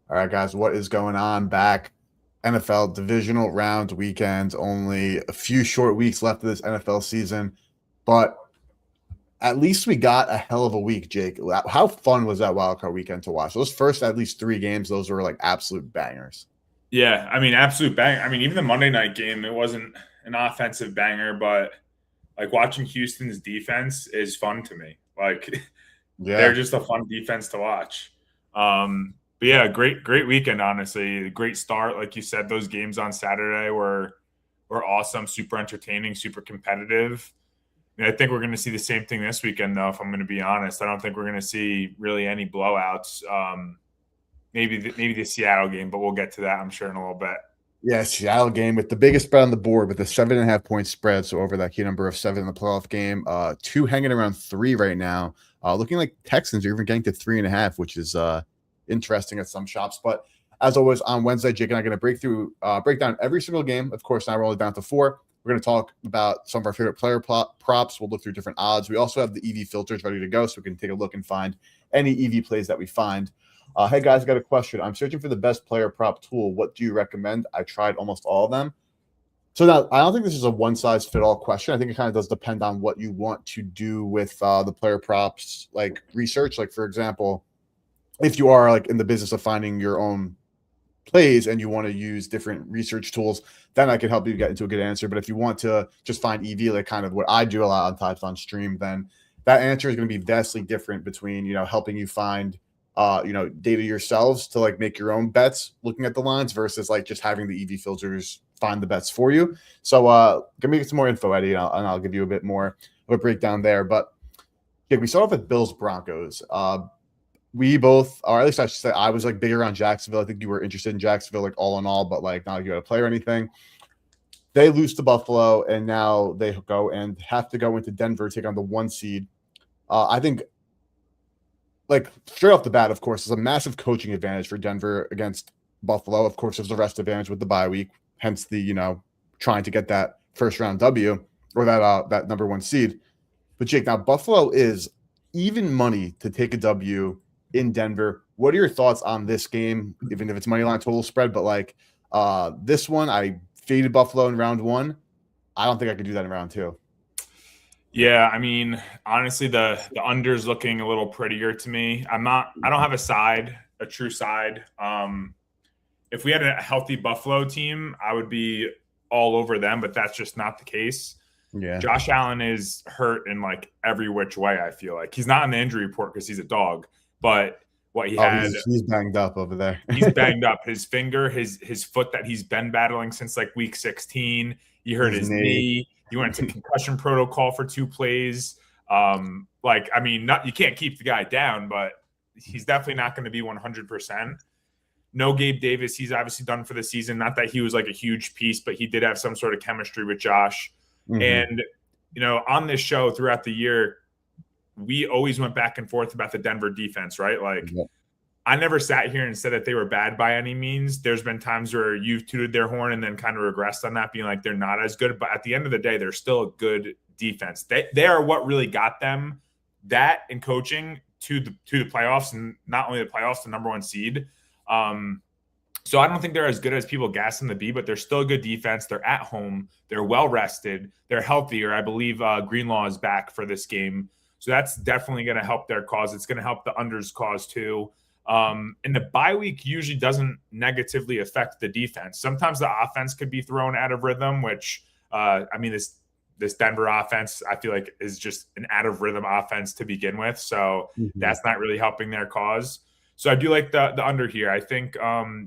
All right, guys, what is going on? Back NFL divisional round weekend. Only a few short weeks left of this NFL season, but at least we got a hell of a week, Jake. How fun was that wildcard weekend to watch? Those first at least three games, those were like absolute bangers. Yeah, I mean, absolute bang. I mean, even the Monday night game, it wasn't an offensive banger, but like watching Houston's defense is fun to me. Like they're Yeah. just a fun defense to watch. But yeah, great weekend, honestly. Great start. Like you said, those games on Saturday were awesome, super entertaining, super competitive. And I think we're going to see the same thing this weekend, though. If I'm going to be honest, I don't think we're going to see really any blowouts. Maybe the Seattle game, but we'll get to that, I'm sure, in a little bit. Yeah, Seattle game with the biggest spread on the board with a 7.5 point spread. So over that key number of seven in the playoff game. Two hanging around three right now. Looking like Texans are even getting to 3.5, which is interesting at some shops. But as always, on Wednesday, Jake and I are going to break down every single game. Of course, now we're only down to four. We're going to talk about some of our favorite player props. We'll look through different odds. We also have the EV filters ready to go, so we can take a look and find any EV plays that we find. Hey guys, I got a question. I'm searching for the best player prop tool. What do you recommend? I tried almost all of them. So now I don't think this is a one size fit all question. I think it kind of does depend on what you want to do with the player props, like research. Like for example, if you are like in the business of finding your own plays and you want to use different research tools, then I can help you get into a good answer. But if you want to just find EV, like kind of what I do a lot on Tides on Stream, then that answer is going to be vastly different between helping you find data yourselves to like make your own bets looking at the lines versus like just having the EV filters find the bets for you. So give me some more info, Eddie, and I'll give you a bit more of a breakdown there. But yeah, we start off with Bills Broncos. We both, or at least I should say, I was like bigger on Jacksonville. I think you were interested in Jacksonville, like all in all, but like not like you had a play or anything. They lose to Buffalo, and now they go and have to go into Denver, take on the one seed. I think, like straight off the bat, of course, is a massive coaching advantage for Denver against Buffalo. Of course, there's the rest advantage with the bye week, hence the trying to get that first round W or that number one seed. But Jake, now Buffalo is even money to take a W in Denver. What are your thoughts on this game, even if it's money line total spread? But like this one, I faded Buffalo in round one. I don't think I could do that in round two. Yeah, I mean, honestly, the under's looking a little prettier to me. I don't have a true side. If we had a healthy Buffalo team, I would be all over them, but that's just not the case. Yeah. Josh Allen is hurt in like every which way, I feel like. He's not in the injury report because he's a dog, but what he Oh, had, he's banged up over there. he's banged up. His finger, his foot that he's been battling since like week 16. He hurt His his knee. knee. He went into concussion protocol for 2 plays. I mean, you can't keep the guy down, but he's definitely not going to be 100%. No Gabe Davis. He's obviously done for the season. Not that he was like a huge piece, but he did have some sort of chemistry with Josh. Mm-hmm. And, on this show throughout the year, we always went back and forth about the Denver defense, right? Like, Yep. I never sat here and said that they were bad by any means. There's been times where you've tooted their horn and then kind of regressed on that, being like they're not as good. But at the end of the day, they're still a good defense. They are what really got them that in coaching to the playoffs, and not only the playoffs, the number one seed. So I don't think they're as good as people gas them to be, but they're still a good defense. They're at home. They're well rested. They're healthier. I believe Greenlaw is back for this game. So that's definitely going to help their cause. It's going to help the unders cause too. And the bye week usually doesn't negatively affect the defense. Sometimes the offense could be thrown out of rhythm, which this Denver offense, I feel like, is just an out of rhythm offense to begin with. So that's not really helping their cause. So I do like the under here. I think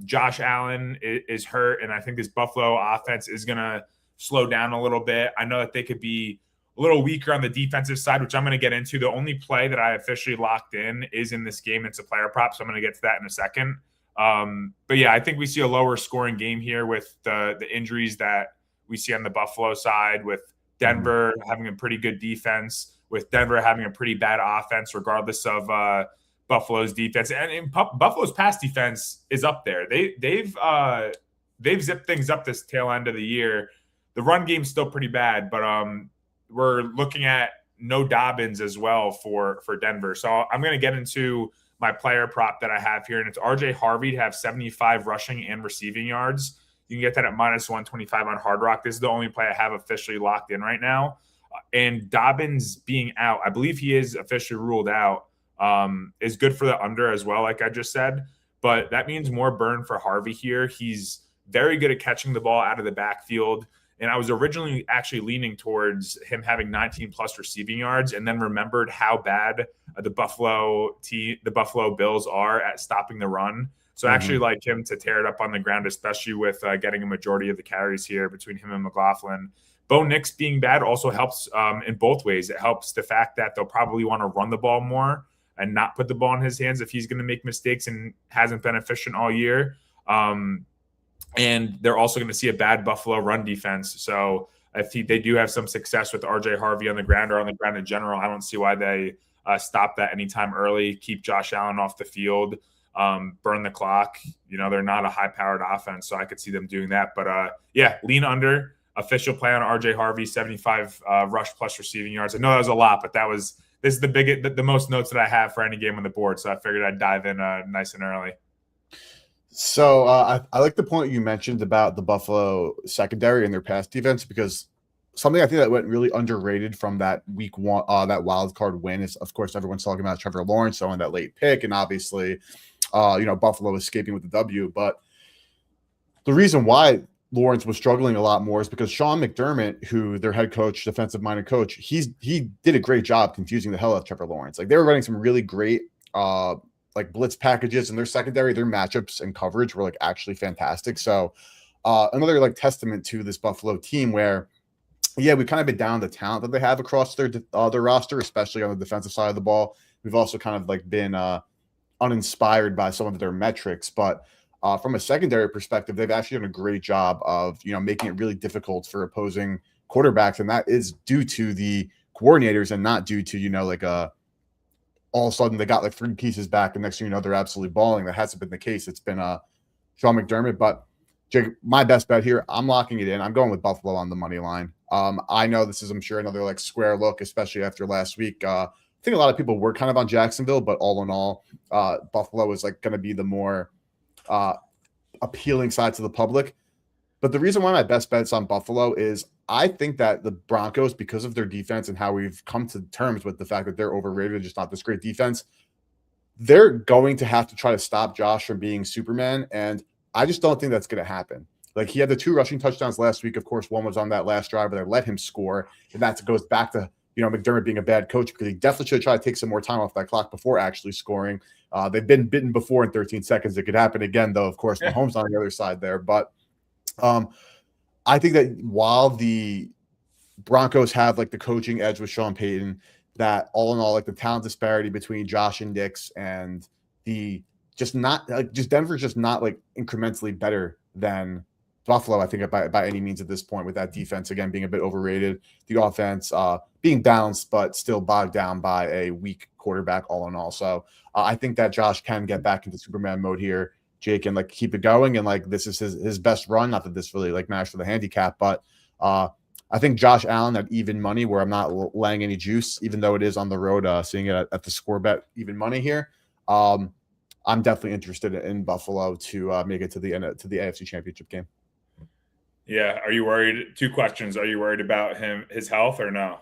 Josh Allen is hurt, and I think this Buffalo offense is going to slow down a little bit. I know that they could be a little weaker on the defensive side, which I'm going to get into. The only play that I officially locked in is in this game. It's a player prop, so I'm going to get to that in a second. But yeah, I think we see a lower scoring game here with the injuries that we see on the Buffalo side, with Denver having a pretty good defense, with Denver having a pretty bad offense, regardless of Buffalo's defense. And Buffalo's pass defense is up there. They've zipped things up this tail end of the year. The run game's still pretty bad, but we're looking at no Dobbins as well for Denver. So I'm going to get into my player prop that I have here, and it's RJ Harvey to have 75 rushing and receiving yards. You can get that at -125 on Hard Rock. This is the only play I have officially locked in right now. And Dobbins being out, I believe he is officially ruled out, is good for the under as well, like I just said. But that means more burn for Harvey here. He's very good at catching the ball out of the backfield. And I was originally actually leaning towards him having 19 plus receiving yards, and then remembered how bad the Buffalo Bills are at stopping the run. So I actually like him to tear it up on the ground, especially with getting a majority of the carries here between him and McLaughlin. Bo Nix being bad also helps in both ways. It helps the fact that they'll probably want to run the ball more and not put the ball in his hands if he's going to make mistakes and hasn't been efficient all year. And they're also going to see a bad Buffalo run defense. So if they do have some success with RJ Harvey on the ground or on the ground in general, I don't see why they stop that anytime early, keep Josh Allen off the field, burn the clock. They're not a high-powered offense, so I could see them doing that. But, lean under. Official play on RJ Harvey, 75 rush plus receiving yards. I know that was a lot, but this is the most notes that I have for any game on the board, so I figured I'd dive in nice and early. So I like the point you mentioned about the Buffalo secondary and their pass defense, because something I think that went really underrated from that week one, that wild card win is, of course, everyone's talking about Trevor Lawrence on that late pick, and obviously, Buffalo escaping with the W. But the reason why Lawrence was struggling a lot more is because Sean McDermott, who their head coach, defensive-minded coach, he did a great job confusing the hell out of Trevor Lawrence. Like, they were running some really great blitz packages, and their secondary, their matchups and coverage were actually fantastic. So another testament to this Buffalo team where, we've kind of been down the talent that they have across their roster, especially on the defensive side of the ball. We've also kind of been uninspired by some of their metrics, but from a secondary perspective, they've actually done a great job of, making it really difficult for opposing quarterbacks. And that is due to the coordinators and not due to, all of a sudden they got 3 pieces back and next thing you know, they're absolutely balling. That hasn't been the case. It's been Sean McDermott. But Jake, my best bet here, I'm locking it in. I'm going with Buffalo on the money line. I know this is, I'm sure, another square look, especially after last week. I think a lot of people were kind of on Jacksonville, but all in all, Buffalo is going to be the more appealing side to the public. But the reason why my best bet's on Buffalo is I think that the Broncos, because of their defense and how we've come to terms with the fact that they're overrated and just not this great defense, they're going to have to try to stop Josh from being Superman. And I just don't think that's going to happen. He had the 2 rushing touchdowns last week. Of course, one was on that last drive where they let him score. And that goes back to, McDermott being a bad coach, because he definitely should try to take some more time off that clock before actually scoring. They've been bitten before in 13 seconds. It could happen again, though, of course, Mahomes on the other side there. But I think that while the Broncos have the coaching edge with Sean Payton, that all in all, the talent disparity between Josh and Nix and the Denver's just not incrementally better than Buffalo, I think, by any means at this point, with that defense, again, being a bit overrated, the offense being balanced, but still bogged down by a weak quarterback all in all. So I think that Josh can get back into Superman mode here, Jake, and keep it going. And this is his best run. Not that this really matters for the handicap, but I think Josh Allen at even money, where I'm not laying any juice, even though it is on the road, seeing it at the score bet even money here. I'm definitely interested in Buffalo to make it to the AFC Championship game. Yeah. Are you worried? 2 questions. Are you worried about his health or no?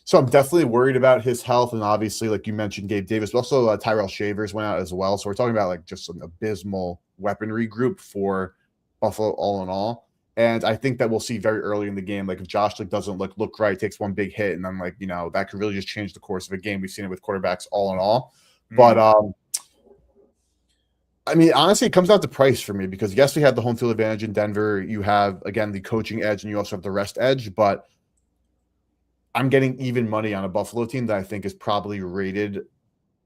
So I'm definitely worried about his health. And obviously, like you mentioned, Gabe Davis, but also Tyrell Shavers went out as well. So we're talking about just an abysmal weaponry group for Buffalo all in all. And I think that we'll see very early in the game, if Josh doesn't look right, takes one big hit, and then that could really just change the course of a game. We've seen it with quarterbacks all in all. But I mean, honestly, it comes down to price for me, because yes, we have the home field advantage in Denver. You have, again, the coaching edge, and you also have the rest edge. But I'm getting even money on a Buffalo team that I think is probably rated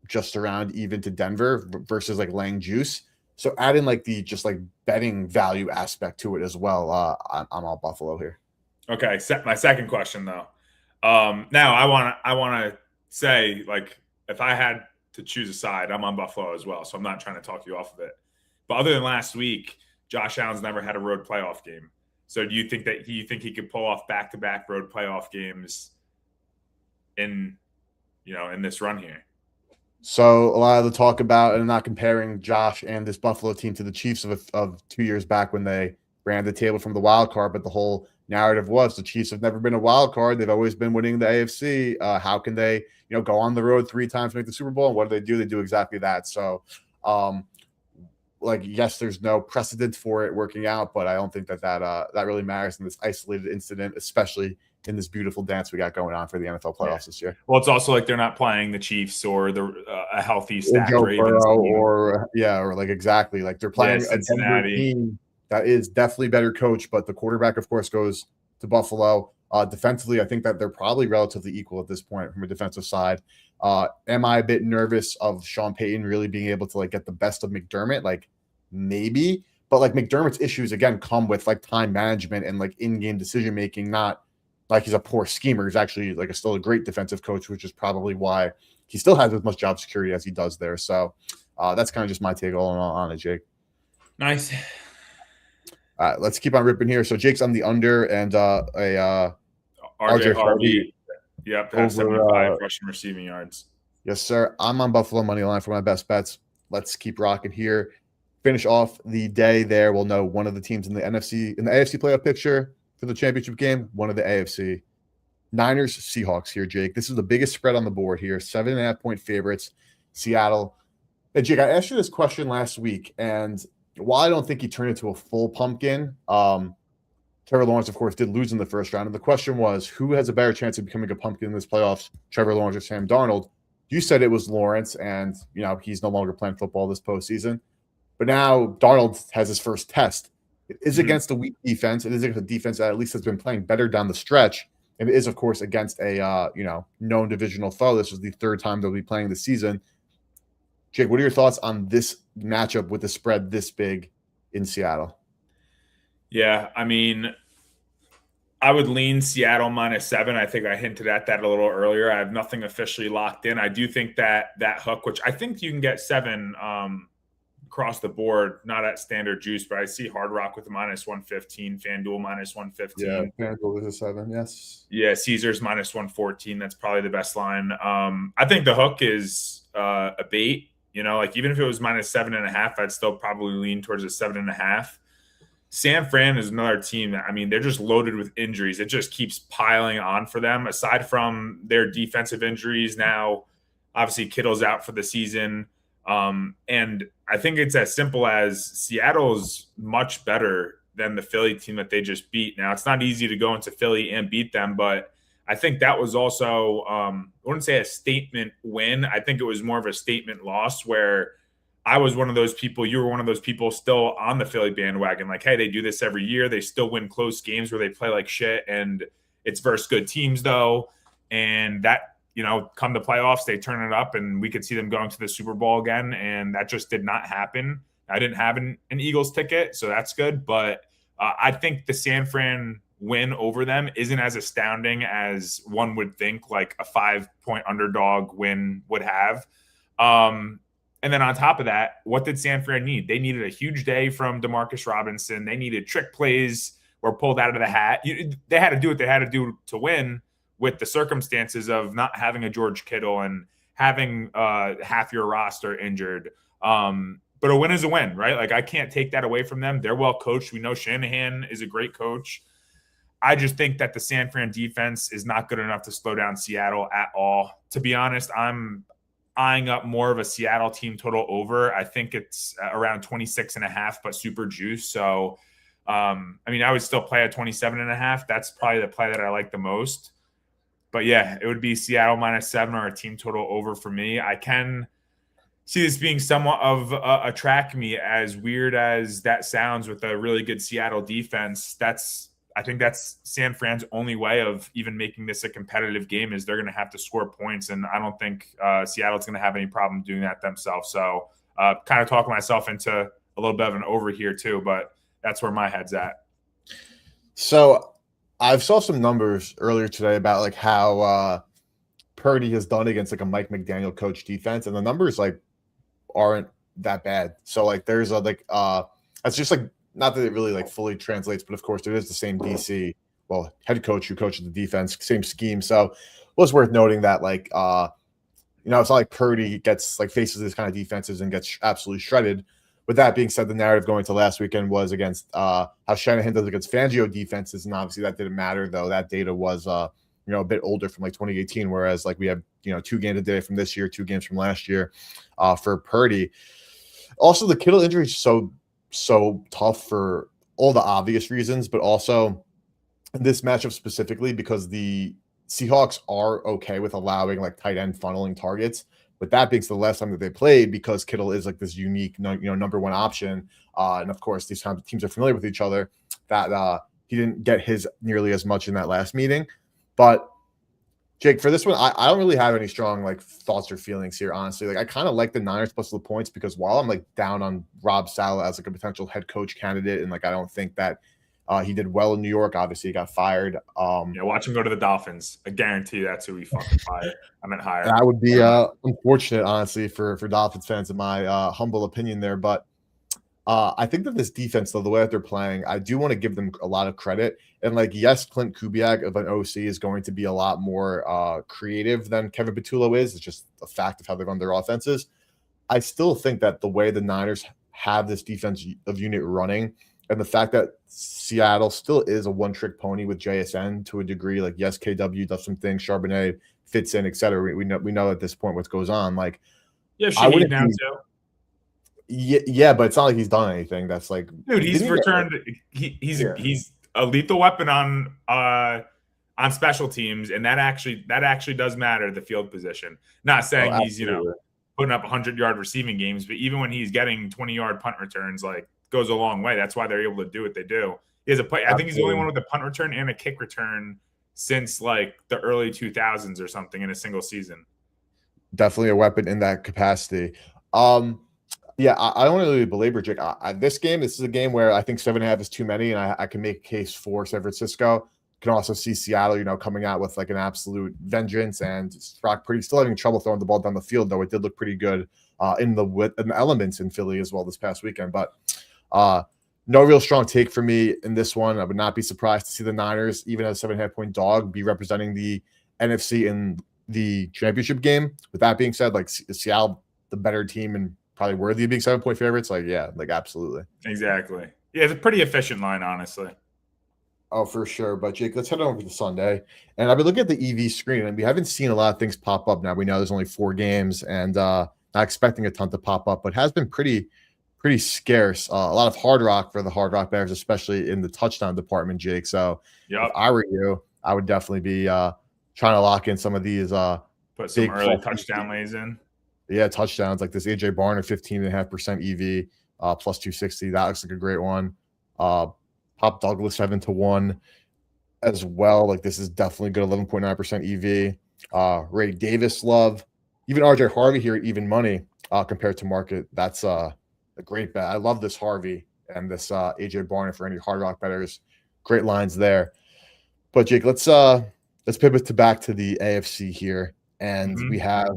just around even to Denver versus laying juice. So add in the betting value aspect to it as well. I'm all Buffalo here. Okay. My second question though. Now I want to say, if I had to choose a side, I'm on Buffalo as well. So I'm not trying to talk you off of it. But other than last week, Josh Allen's never had a road playoff game. So do you think he could pull off back-to-back road playoff games in this run here? So a lot of the talk about and not comparing Josh and this Buffalo team to the Chiefs of 2 years back when they ran the table from the wild card, but the whole narrative was the Chiefs have never been a wild card. They've always been winning the AFC. How can they, go on the road 3 times, make the Super Bowl? And what do? They do exactly that. So, yes, there's no precedent for it working out, but I don't think that really matters in this isolated incident, especially in this beautiful dance we got going on for the NFL playoffs this year. Well, it's also like they're not playing the Chiefs or a healthy Or stacked Joe Ravens Burrow, team. or like exactly like they're playing a Denver team that is definitely better coached, but the quarterback, of course, goes to Buffalo. Defensively, I think that they're probably relatively equal at this point from a defensive side. Am I a bit nervous of Sean Payton really being able to like get the best of McDermott? Like maybe, but like McDermott's issues again come with like time management and like in-game decision making, not like he's a poor schemer. He's actually like still a great defensive coach, which is probably why he still has as much job security as he does there. So that's kind of just my take on it, Jake. Nice. All right, let's keep on ripping here. So Jake's on the under and RJ Harvey. Yep, over 75 rushing receiving yards. Yes, sir. I'm on Buffalo money line for my best bets. Let's keep rocking here. Finish off the day there. We'll know one of the teams in the AFC playoff picture for the championship game, one of the AFC. Niners, Seahawks here, Jake. This is the biggest spread on the board here. 7.5-point favorites, Seattle. And Jake, I asked you this question last week, and while I don't think he turned into a full pumpkin, Trevor Lawrence, of course, did lose in the first round. And the question was, who has a better chance of becoming a pumpkin in this playoffs, Trevor Lawrence or Sam Darnold? You said it was Lawrence, and, he's no longer playing football this postseason. But now Darnold has his first test. It is against a weak defense. It is against a defense that at least has been playing better down the stretch. And it is, of course, against a, known divisional foe. This was the third time they'll be playing this season. Jake, what are your thoughts on this matchup with the spread this big in Seattle? Yeah, I mean, I would lean Seattle -7. I think I hinted at that a little earlier. I have nothing officially locked in. I do think that hook, which I think you can get 7 across the board, not at standard juice, but I see Hard Rock with -115, FanDuel -115. Yeah, FanDuel is a 7, yes. Yeah, Caesars -114. That's probably the best line. I think the hook is a bait. Like even if it was -7.5, I'd still probably lean towards a 7.5. San Fran is another team that, I mean, they're just loaded with injuries. It just keeps piling on for them. Aside from their defensive injuries now, obviously Kittle's out for the season. And I think it's as simple as Seattle's much better than the Philly team that they just beat. Now, it's not easy to go into Philly and beat them, but I think that was also, I wouldn't say a statement win. I think it was more of a statement loss where I was one of those people, you were one of those people still on the Philly bandwagon. Like, hey, they do this every year. They still win close games where they play like shit, and it's versus good teams, though. And that, come to playoffs, they turn it up, and we could see them going to the Super Bowl again, and that just did not happen. I didn't have an Eagles ticket, so that's good. But I think the San Fran win over them isn't as astounding as one would think, like a 5-point underdog win would have. And then on top of that, what did San Fran need? They needed a huge day from Demarcus Robinson. They needed trick plays or pulled out of the hat. They had to do what they had to do to win with the circumstances of not having a George Kittle and having half your roster injured. But a win is a win, right? Like, I can't take that away from them. They're well coached. We know Shanahan is a great coach. I just think that the San Fran defense is not good enough to slow down Seattle at all. To be honest, I'm eyeing up more of a Seattle team total over. I think it's around 26.5, but super juice. So, I would still play at 27.5. That's probably the play that I like the most. But yeah, it would be Seattle -7 or a team total over for me. I can see this being somewhat of a track meet, as weird as that sounds with a really good Seattle defense. I think that's San Fran's only way of even making this a competitive game, is they're going to have to score points. And I don't think Seattle's going to have any problem doing that themselves. So kind of talking myself into a little bit of an over here too, but that's where my head's at. So I saw some numbers earlier today about like how Purdy has done against like a Mike McDaniel coach defense, and the numbers like aren't that bad. So like there's a that's just like, not that it really like fully translates, but of course it is the same DC, head coach who coaches the defense, same scheme. So it was worth noting that it's not like Purdy gets like faces this kind of defenses and gets absolutely shredded. With that being said, the narrative going to last weekend was against how Shanahan does against Fangio defenses, and obviously that didn't matter, though. That data was a bit older from like 2018, whereas like we have 2 games a day from this year, 2 games from last year for Purdy. Also, the Kittle injury is so tough for all the obvious reasons, but also this matchup specifically because the Seahawks are okay with allowing like tight end funneling targets. But that being the last time that they played, because Kittle is like this unique, number one option, and of course these teams are familiar with each other, that he didn't get his nearly as much in that last meeting. But Jake, for this one, I don't really have any strong like thoughts or feelings here, honestly. Like I kind of like the Niners plus the points because while I'm like down on Rob Saleh as like a potential head coach candidate, and like I don't think that he did well in New York. Obviously, he got fired. Watch him go to the Dolphins. I guarantee that's who he fucking fired. I meant hired. That would be unfortunate, honestly, for Dolphins fans, in my humble opinion there. But I think that this defense, though, the way that they're playing, I do want to give them a lot of credit. And like, yes, Clint Kubiak of an OC is going to be a lot more creative than Kevin Patullo is. It's just a fact of how they run their offenses. I still think that the way the Niners have this defense of unit running, and the fact that Seattle still is a one-trick pony with JSN to a degree, like yes, KW does some things, Charbonnet fits in, etc. We know at this point what goes on. Like, Shaheed now too. Yeah, but it's not like he's done anything. That's like, dude, he's returned. He's a lethal weapon on special teams, and that actually does matter, the field position. Not saying he's putting up 100-yard receiving games, but even when he's getting 20-yard punt returns, like, goes a long way. That's why they're able to do what they do. He has I think he's the only one with a punt return and a kick return since like the early 2000s or something in a single season. Definitely a weapon in that capacity. Yeah, I don't really belabor Jake. This is a game where I think 7.5 is too many, and I can make a case for San Francisco. Can also see Seattle, coming out with like an absolute vengeance, and Brock Purdy still having trouble throwing the ball down the field, though it did look pretty good in the elements in Philly as well this past weekend. But no real strong take for me in this one. I would not be surprised to see the Niners, even as a 7.5-point dog, be representing the NFC in the championship game. With that being said, like Seattle, the better team and probably worthy of being 7-point favorites. Like, yeah, like absolutely. Exactly. Yeah, it's a pretty efficient line, honestly. Oh, for sure. But Jake, let's head over to Sunday. And I've been looking at the EV screen, and we haven't seen a lot of things pop up now. We know there's only 4 games, and not expecting a ton to pop up, but has been pretty scarce. A lot of Hard Rock for the Hard Rock Bears, especially in the touchdown department, Jake. So if I were you, I would definitely be trying to lock in some of these put some early touchdown lays in. Yeah, touchdowns like this AJ Barner 15.5% EV plus 260. That looks like a great one. Pop Douglas 7-1 as well. Like this is definitely good 11.9% EV. Ray Davis love. Even RJ Harvey here at even money compared to market. That's a great bet. I love this Harvey and this AJ Barner for any Hard Rock bettors. Great lines there. But Jake, let's pivot back to the AFC here, and we have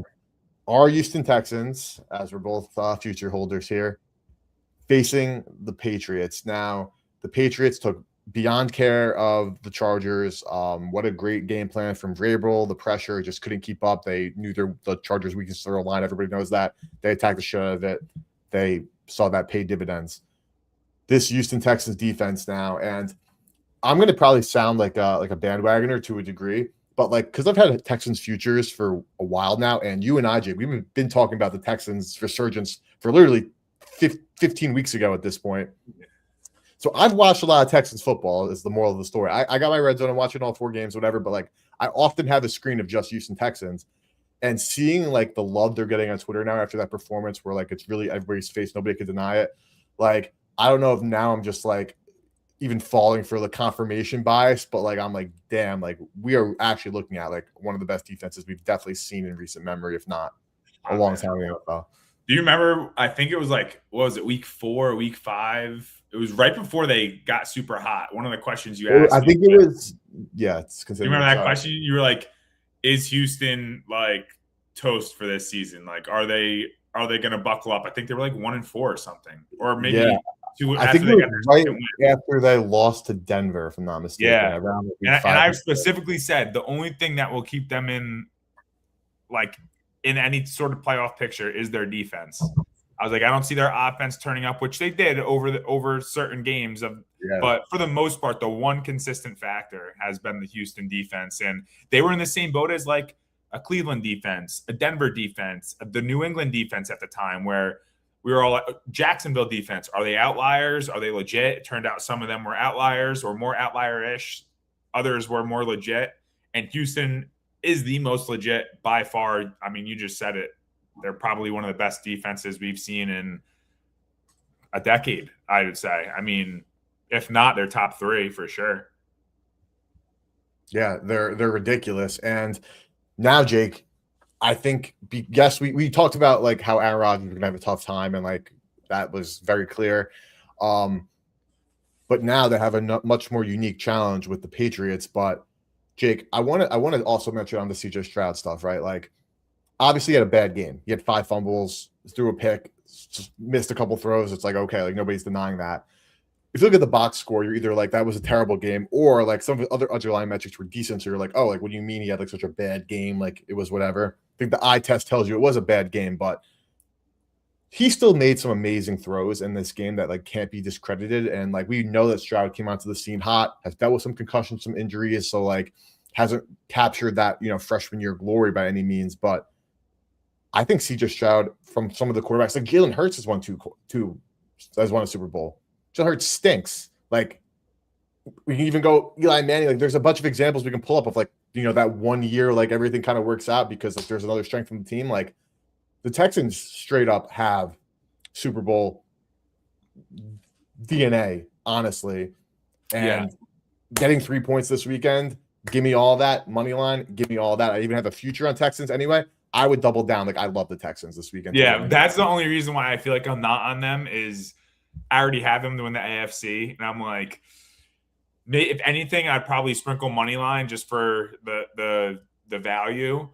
our Houston Texans, as we're both future holders here, facing the Patriots. Now, the Patriots took beyond care of the Chargers. What a great game plan from Vrabel. The pressure just couldn't keep up. They knew the Chargers' weakest throw line. Everybody knows that. They attacked the shit out of it. They saw that pay dividends. This Houston Texans defense now, and I'm going to probably sound like a bandwagoner to a degree, but like, because I've had Texans futures for a while now, and you and I, Jake, we've been talking about the Texans resurgence for literally 15 weeks ago at this point. So I've watched a lot of Texans football is the moral of the story. I got my red zone and watching all 4 games, whatever, but like I often have a screen of just Houston Texans, and seeing like the love they're getting on Twitter now after that performance where like it's really everybody's face, nobody could deny it. Like, I don't know if now I'm just like even falling for the confirmation bias, but like I'm like, damn, like we are actually looking at like one of the best defenses we've definitely seen in recent memory, if not a long time in the NFL. Do you remember? I think it was like, what was it, week 4, week 5? It was right before they got super hot. One of the questions you asked, I think it was, yeah, it's considered. You remember that question? You were like, "Is Houston like toast for this season? Like, are they going to buckle up?" I think they were like 1-4 or something, or maybe. Yeah. I think it was right after they lost to Denver, if I'm not mistaken. Yeah, and I specifically said the only thing that will keep them in like in any sort of playoff picture is their defense. I was like, I don't see their offense turning up, which they did over certain games of. Yeah. But for the most part, the one consistent factor has been the Houston defense, and they were in the same boat as like a Cleveland defense, a Denver defense, the New England defense at the time, where we were all like, Jacksonville defense. Are they outliers? Are they legit? It turned out some of them were outliers or more outlier-ish. Others were more legit. And Houston is the most legit by far. I mean, you just said it. They're probably one of the best defenses we've seen in a decade, I would say. I mean, if not, they're top 3 for sure. Yeah, they're ridiculous. And now, Jake, I think, yes, we talked about like how Aaron Rodgers was gonna have a tough time, and like that was very clear. But now they have a much more unique challenge with the Patriots. But Jake, I want to also mention on the CJ Stroud stuff, right? Like, obviously, he had a bad game. He had 5 fumbles, threw a pick, just missed a couple throws. It's like, okay, like nobody's denying that. If you look at the box score, you're either like, that was a terrible game, or like some of the other underlying metrics were decent. So you're like, oh, like, what do you mean he had like such a bad game? Like, it was whatever. I think the eye test tells you it was a bad game, but he still made some amazing throws in this game that like can't be discredited. And like, we know that Stroud came onto the scene hot, has dealt with some concussions, some injuries. So like, hasn't captured that, freshman year glory by any means. But I think CJ Stroud, from some of the quarterbacks, like Jalen Hurts has won a Super Bowl. Jalen Hurts stinks. Like, we can even go Eli Manning. Like, there's a bunch of examples we can pull up of like, that 1 year, like everything kind of works out because like there's another strength from the team. Like, the Texans straight up have Super Bowl DNA, honestly. And getting 3 points this weekend, give me all that money line. Give me all that. I even have a future on Texans anyway. I would double down. Like, I love the Texans this weekend. Yeah, that's the only reason why I feel like I'm not on them is I already have them to win the AFC, and I'm like, if anything, I'd probably sprinkle money line just for the value.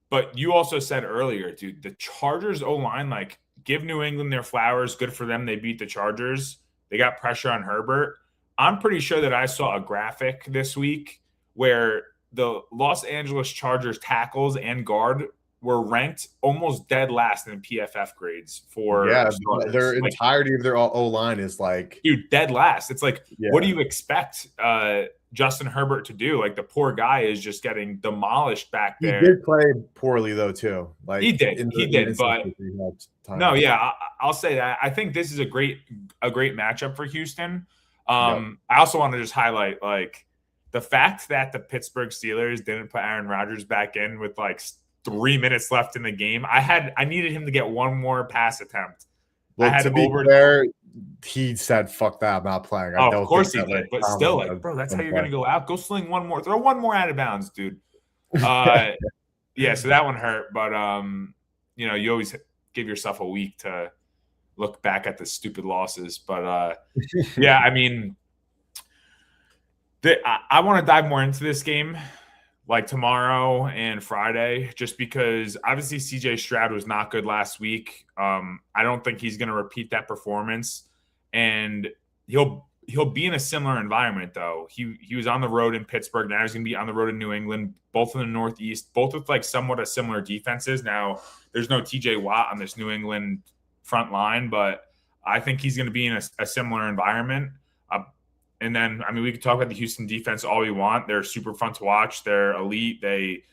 But you also said earlier, dude, the Chargers O-line, like, give New England their flowers. Good for them. They beat the Chargers. They got pressure on Herbert. I'm pretty sure that I saw a graphic this week where the Los Angeles Chargers tackles and guard were ranked almost dead last in PFF grades for their entirety of their O-line is like, dude, dead last. It's like, what do you expect Justin Herbert to do? Like, the poor guy is just getting demolished back there. He did play poorly though too. Like, he did, but no, yeah, I'll say that. I think this is a great matchup for Houston. I also want to just highlight like the fact that the Pittsburgh Steelers didn't put Aaron Rodgers back in with like 3 minutes left in the game. I needed him to get one more pass attempt. Well, to be fair, he said, "Fuck that, I'm not playing." Of course he did, but still, like, bro, that's how you're gonna go out. Go sling one more, throw one more out of bounds, dude. Yeah, so that one hurt, but you always give yourself a week to look back at the stupid losses. But yeah, I mean, I want to dive more into this game, like tomorrow and Friday, just because obviously CJ Stroud was not good last week. I don't think he's going to repeat that performance, and he'll be in a similar environment though. He was on the road in Pittsburgh. Now he's going to be on the road in New England, both in the Northeast, both with like somewhat a similar defenses. Now there's no TJ Watt on this New England front line, but I think he's going to be in a similar environment. And then, I mean, we could talk about the Houston defense all we want. They're super fun to watch. They're elite. They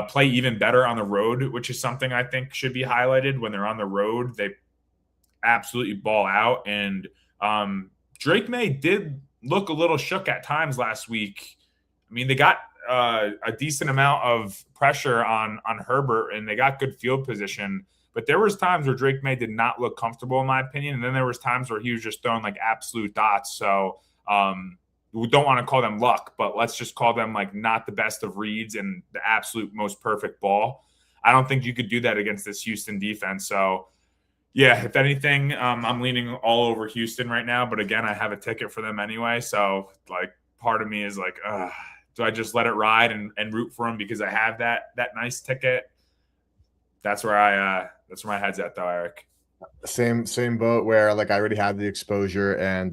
play even better on the road, which is something I think should be highlighted. When they're on the road, they absolutely ball out. And Drake May did look a little shook at times last week. I mean, they got a decent amount of pressure on Herbert, and they got good field position. But there was times where Drake May did not look comfortable, in my opinion. And then there was times where he was just throwing like absolute dots. So we don't want to call them luck, but let's just call them like not the best of reads and the absolute most perfect ball. I don't think you could do that against this Houston defense. So yeah, if anything, I'm leaning all over Houston right now. But again, I have a ticket for them anyway. So like part of me is like, do I just let it ride and root for them because I have that nice ticket? That's where my head's at though, Eric. Same boat where like I already have the exposure and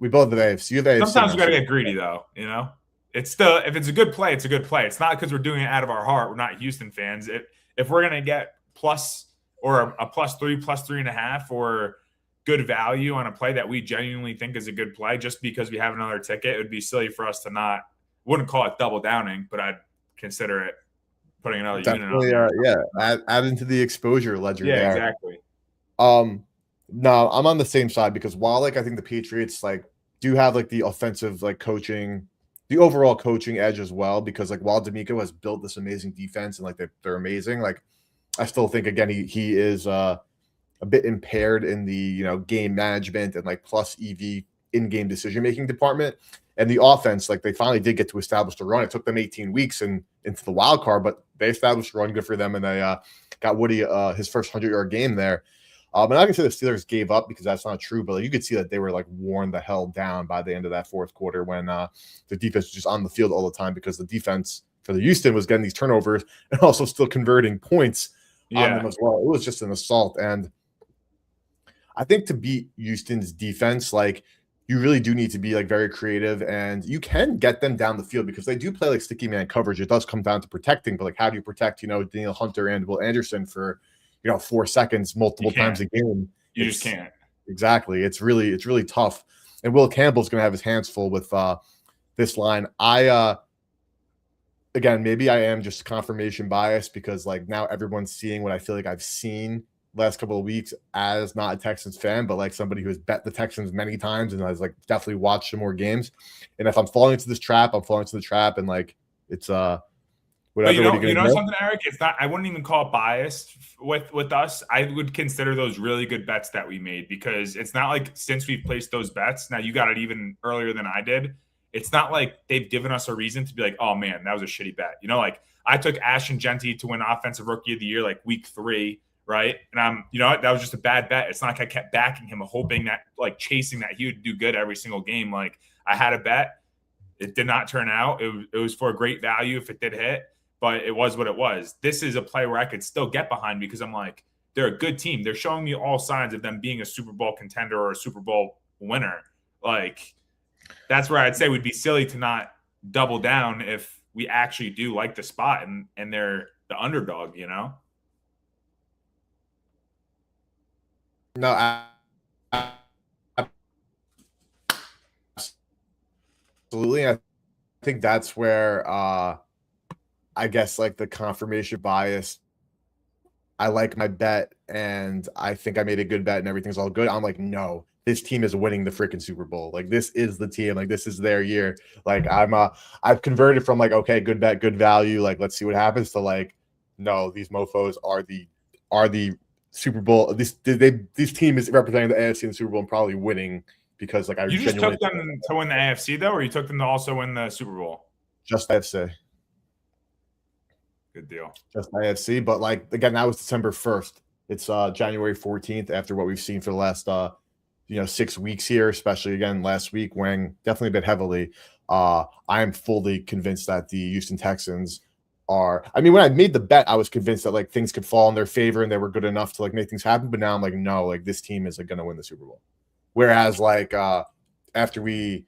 we both have AFC. Sometimes you gotta get greedy though, you know? it's still, if it's a good play, it's a good play. It's not because we're doing it out of our heart. We're not Houston fans. If we're gonna get plus or a plus 3.5, or good value on a play that we genuinely think is a good play, just because we have another ticket, it would be silly for us to not. Wouldn't call it double downing, but I'd consider it putting another unit on Definitely, there. add into the exposure ledger Yeah, there. exactly. No, I'm on the same side because while like I think the Patriots like do have like the offensive like coaching, the overall coaching edge as well, because like while D'Amico has built this amazing defense and like they're amazing, like I still think again he is a bit impaired in the game management and like plus EV in-game decision making department. And the offense, like they finally did get to establish the run. It took them 18 weeks and into the wild card, but they established a run, good for them, and they got Woody his first 100-yard game there. I'm not gonna say the Steelers gave up because that's not true, but like, you could see that they were like worn the hell down by the end of that fourth quarter when the defense was just on the field all the time, because the defense for the Houston was getting these turnovers and also still converting points on them as well. It was just an assault. And I think to beat Houston's defense, like you really do need to be like very creative, and you can get them down the field because they do play like sticky man coverage. It does come down to protecting, but like how do you protect, Daniel Hunter and Will Anderson for 4 seconds multiple times a game? You just can't. Exactly. It's really tough. And Will Campbell's going to have his hands full with this line. Again, maybe I am just confirmation bias because like now everyone's seeing what I feel like I've seen last couple of weeks as not a Texans fan, but like somebody who has bet the Texans many times and has like definitely watched some more games. And if I'm falling into this trap, I'm falling into the trap, and like it's whatever. But you know something, Eric? It's not. I wouldn't even call it biased with us. I would consider those really good bets that we made, because it's not like since we've placed those bets. Now you got it even earlier than I did. It's not like they've given us a reason to be like, oh man, that was a shitty bet. Like I took Ashton Genty to win Offensive Rookie of the Year like week 3. Right. And that was just a bad bet. It's not like I kept backing him, hoping that, like, chasing that he would do good every single game. Like, I had a bet. It did not turn out. It was for a great value if it did hit, but it was what it was. This is a play where I could still get behind because I'm like, they're a good team. They're showing me all signs of them being a Super Bowl contender or a Super Bowl winner. Like, that's where I'd say we'd be silly to not double down if we actually do like the spot and they're the underdog, No, absolutely. I think that's where I guess like the confirmation bias. I like my bet, and I think I made a good bet, and everything's all good. I'm like, no, this team is winning the freaking Super Bowl. Like, this is the team. Like, this is their year. Like, I've converted from like, okay, good bet, good value. Like, let's see what happens, to like, no, these mofo's are the Super Bowl. This team is representing the AFC in the Super Bowl and probably winning, because like you just took them to win the AFC though, or you took them to also win the Super Bowl? Just AFC. Good deal. Just AFC, but like again, that was December 1st. It's January 14th after what we've seen for the last 6 weeks here, especially again last week, weighing definitely a bit heavily. I am fully convinced that the Houston Texans are. I mean, when I made the bet, I was convinced that like things could fall in their favor and they were good enough to like make things happen. But now I'm like, no, like this team is like going to win the Super Bowl. Whereas like after when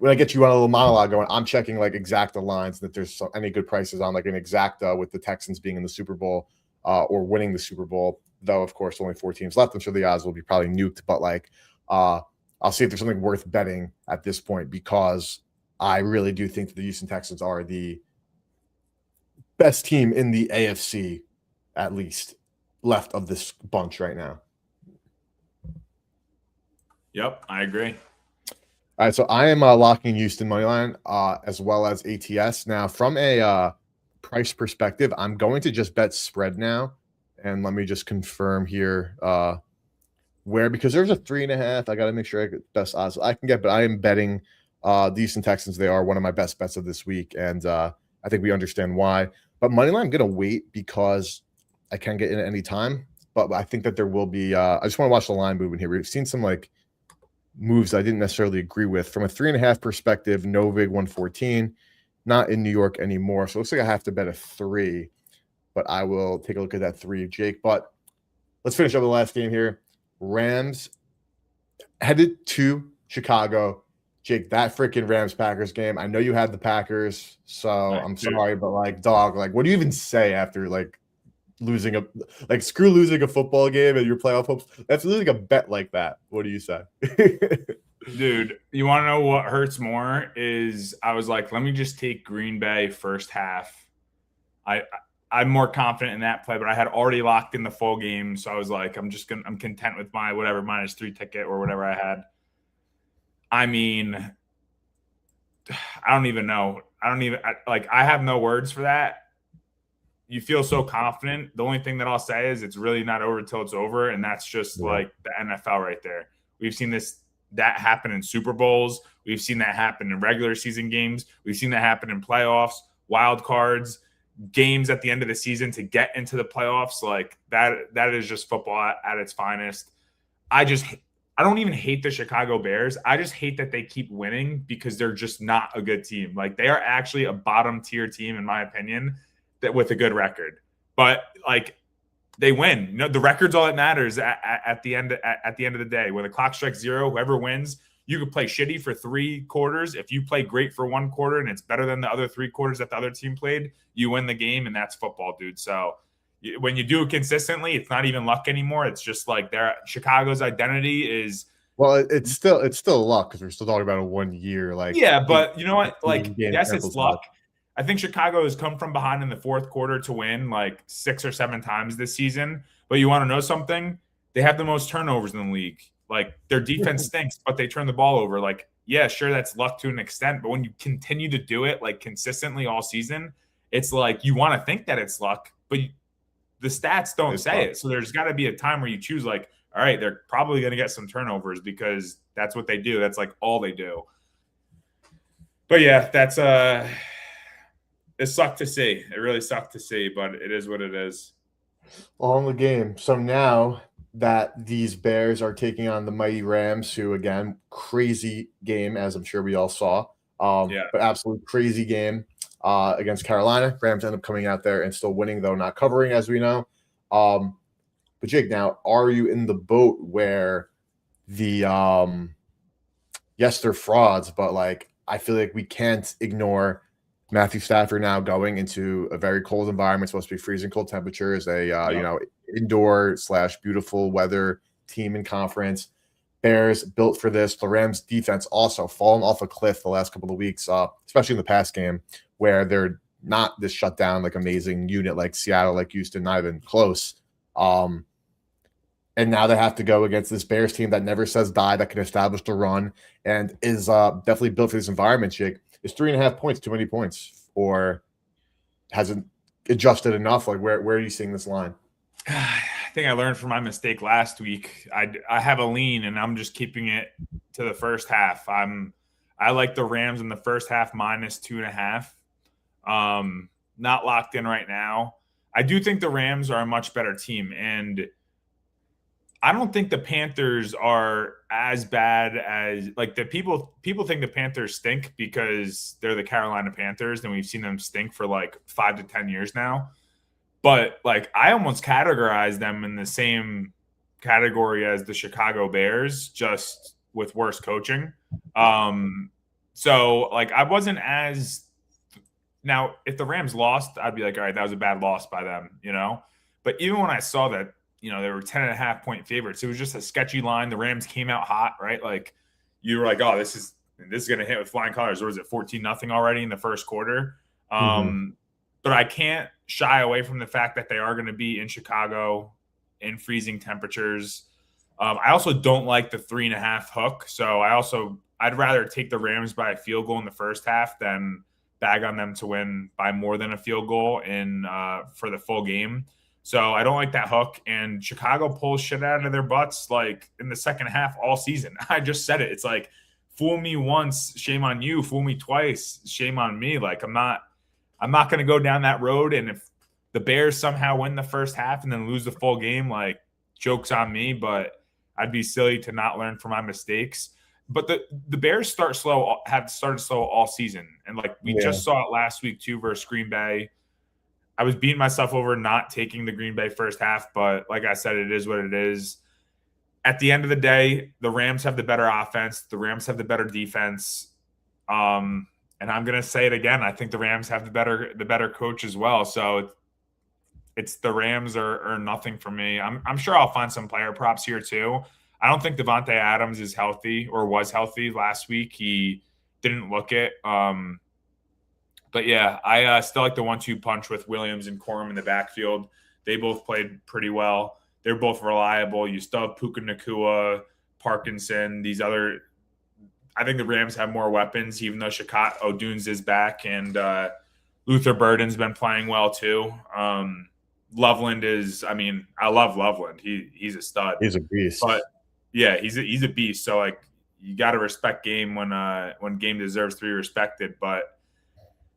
I get you on a little monologue going, I'm checking like exacta lines that there's any good prices on like an exacta with the Texans being in the Super Bowl or winning the Super Bowl. Though of course only 4 teams left, I'm sure the odds will be probably nuked. But like I'll see if there's something worth betting at this point, because I really do think that the Houston Texans are the best team in the AFC, at least left of this bunch right now. Yep, I agree. All right, so I am locking Houston moneyline as well as ATS. Now, from a price perspective, I'm going to just bet spread now, and let me just confirm here because there's a 3.5. I got to make sure I get best odds I can get, but I am betting the Houston Texans. They are one of my best bets of this week, and I think we understand why. But moneyline, I'm going to wait because I can get in at any time. But I think that there will be. I just want to watch the line movement here. We've seen some like moves I didn't necessarily agree with. From a 3.5 perspective, Novig 114, not in New York anymore. So it looks like I have to bet a 3, but I will take a look at that 3, Jake. But let's finish up the last game here. Rams headed to Chicago Jake, that freaking Rams Packers game. I know you had the Packers, so I'm Dude, sorry, but like, dog, like, what do you even say after like losing a like screw losing a football game and your playoff hopes? That's losing a bet like that. What do you say? dude, you want to know what hurts more? Is I was like, let me just take Green Bay first half. I I'm more confident in that play, but I had already locked in the full game, so I was like, I'm content with my whatever -3 ticket or whatever I had. I mean, I don't even know. I have no words for that. You feel so confident. The only thing that I'll say is it's really not over until it's over, and that's just Yeah. like the NFL right there. We've seen that happen in Super Bowls. We've seen that happen in regular season games. We've seen that happen in playoffs, wild cards, games at the end of the season to get into the playoffs. Like that is just football at its finest. I just I don't even hate the Chicago Bears. I just hate that they keep winning because they're just not a good team. Like they are actually a bottom tier team in my opinion that with a good record. But like they win. You know, the record's all that matters at the end at the end of the day. When the clock strikes zero, whoever wins, you could play shitty for 3 quarters. If you play great for 1 quarter and it's better than the other 3 quarters that the other team played, you win the game, and that's football, dude. So when you do it consistently, it's not even luck anymore. It's just like Chicago's identity is. Well, it's still luck because we're still talking about a 1 year like Yeah, but you know what? Like, game yes, sample it's luck. size. I think Chicago has come from behind in the fourth quarter to win like 6 or 7 times this season. But you want to know something? They have the most turnovers in the league. Like their defense stinks, but they turn the ball over. Like, yeah, sure, that's luck to an extent. But when you continue to do it like consistently all season, it's like you want to think that it's luck, but the stats don't It's say luck. it. So there's got to be a time where you choose like, all right, they're probably going to get some turnovers because that's what they do. That's like all they do. But yeah, that's it sucked to see. It really sucked to see, but it is what it is. On the game. So now that these Bears are taking on the mighty Rams, who again, crazy game, as I'm sure we all saw. Yeah. But absolute crazy game against Carolina. Rams end up coming out there and still winning, though not covering, as we know. But Jake, now are you in the boat where the yes, they're frauds, but like I feel like we can't ignore Matthew Stafford now going into a very cold environment, supposed to be freezing cold temperatures, indoor / beautiful weather team in conference. Bears built for this. The Rams defense also fallen off a cliff the last couple of weeks, especially in the past game, where they're not this shut down like amazing unit like Seattle, like Houston, not even close. And now they have to go against this Bears team that never says die, that can establish the run, and is definitely built for this environment, Jake. Is 3.5 points too many points, or hasn't adjusted enough? Like, where are you seeing this line? I think I learned from my mistake last week. I have a lean, and I'm just keeping it to the first half. I like the Rams in the first half -2.5. Not locked in right now. I do think the Rams are a much better team, and I don't think the Panthers are as bad as like the people think the Panthers stink because they're the Carolina Panthers, and we've seen them stink for like 5 to 10 years now. But like I almost categorize them in the same category as the Chicago Bears, just with worse coaching. So like I wasn't as now if the Rams lost, I'd be like, all right, that was a bad loss by them, you know. But even when I saw that, you know, they were 10.5-point favorites. It was just a sketchy line. The Rams came out hot, right? Like you were like, oh, this is going to hit with flying colors. Or was it 14-0 already in the first quarter? But I can't shy away from the fact that they are going to be in Chicago in freezing temperatures. I also don't like the 3.5 hook. So I'd rather take the Rams by a field goal in the first half than bag on them to win by more than a field goal for the full game. So I don't like that hook. And Chicago pulls shit out of their butts like in the second half all season. I just said it. It's like, fool me once, shame on you. Fool me twice, shame on me. Like I'm not going to go down that road. And if the Bears somehow win the first half and then lose the full game, like joke's on me. But I'd be silly to not learn from my mistakes. But the Bears have started slow all season. And like we just saw it last week too versus Green Bay. I was beating myself over not taking the Green Bay first half, but like I said, it is what it is. at the end of the day, the Rams have the better offense. The Rams have the better defense. And I'm gonna say it again. I think the Rams have the better coach as well. So it's the Rams or nothing for me. I'm sure I'll find some player props here too. I don't think Devontae Adams is healthy or was healthy last week. He didn't look it. But yeah, I still like the 1-2 punch with Williams and Corum in the backfield. They both played pretty well. They're both reliable. You still have Puka Nacua, Parkinson, these other. I think the Rams have more weapons, even though Shakat O'Dunes is back and Luther Burden's been playing well too. Loveland is. I mean, I love Loveland. He's a stud. He's a beast. But yeah, he's a beast. So like, you got to respect game when game deserves to be respected. But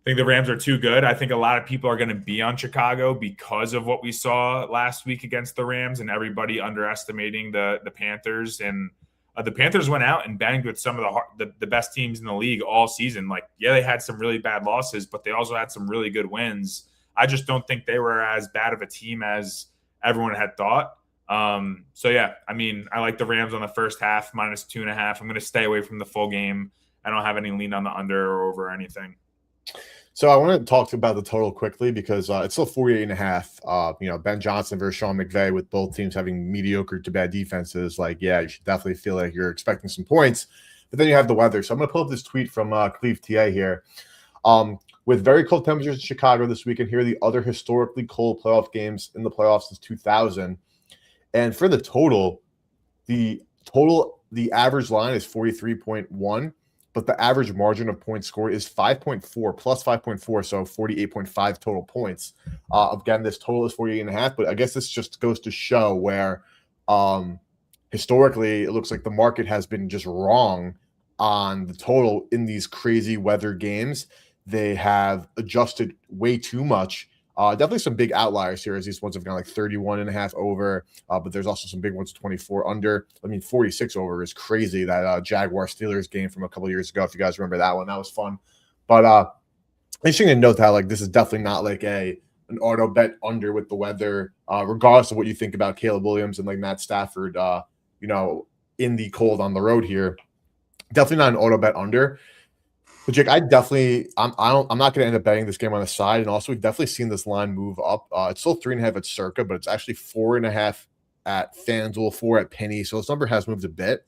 I think the Rams are too good. I think a lot of people are going to be on Chicago because of what we saw last week against the Rams and everybody underestimating the Panthers. And the Panthers went out and banged with some of the best teams in the league all season. Like, yeah, they had some really bad losses, but they also had some really good wins. I just don't think they were as bad of a team as everyone had thought. So yeah, I mean, I like the Rams on the first half, -2.5. I'm going to stay away from the full game. I don't have any lean on the under or over or anything. So I want to talk about the total quickly because it's still 48.5. Ben Johnson versus Sean McVay, with both teams having mediocre to bad defenses. Like, yeah, you should definitely feel like you're expecting some points. But then you have the weather. So I'm going to pull up this tweet from Cleve TA here. With very cold temperatures in Chicago this weekend, here are the other historically cold playoff games in the playoffs since 2000. And for the average line is 43.1. But the average margin of points scored is 5.4 plus 5.4, so 48.5 total points. Again, this total is 48.5, but I guess this just goes to show where historically it looks like the market has been just wrong on the total in these crazy weather games. They have adjusted way too much. Definitely some big outliers here, as these ones have gone like 31.5 over, but there's also some big ones, 24 under. I mean, 46 over is crazy. That Jaguar-Steelers game from a couple of years ago, if you guys remember that one, that was fun. But interesting to note that like this is definitely not like an auto bet under with the weather, regardless of what you think about Caleb Williams and like Matt Stafford, in the cold on the road here. Definitely not an auto bet under. But Jake, I'm not going to end up betting this game on the side. And also, we've definitely seen this line move up. It's still 3.5 at Circa, but it's actually 4.5 at FanDuel, 4 at Penny. So this number has moved a bit.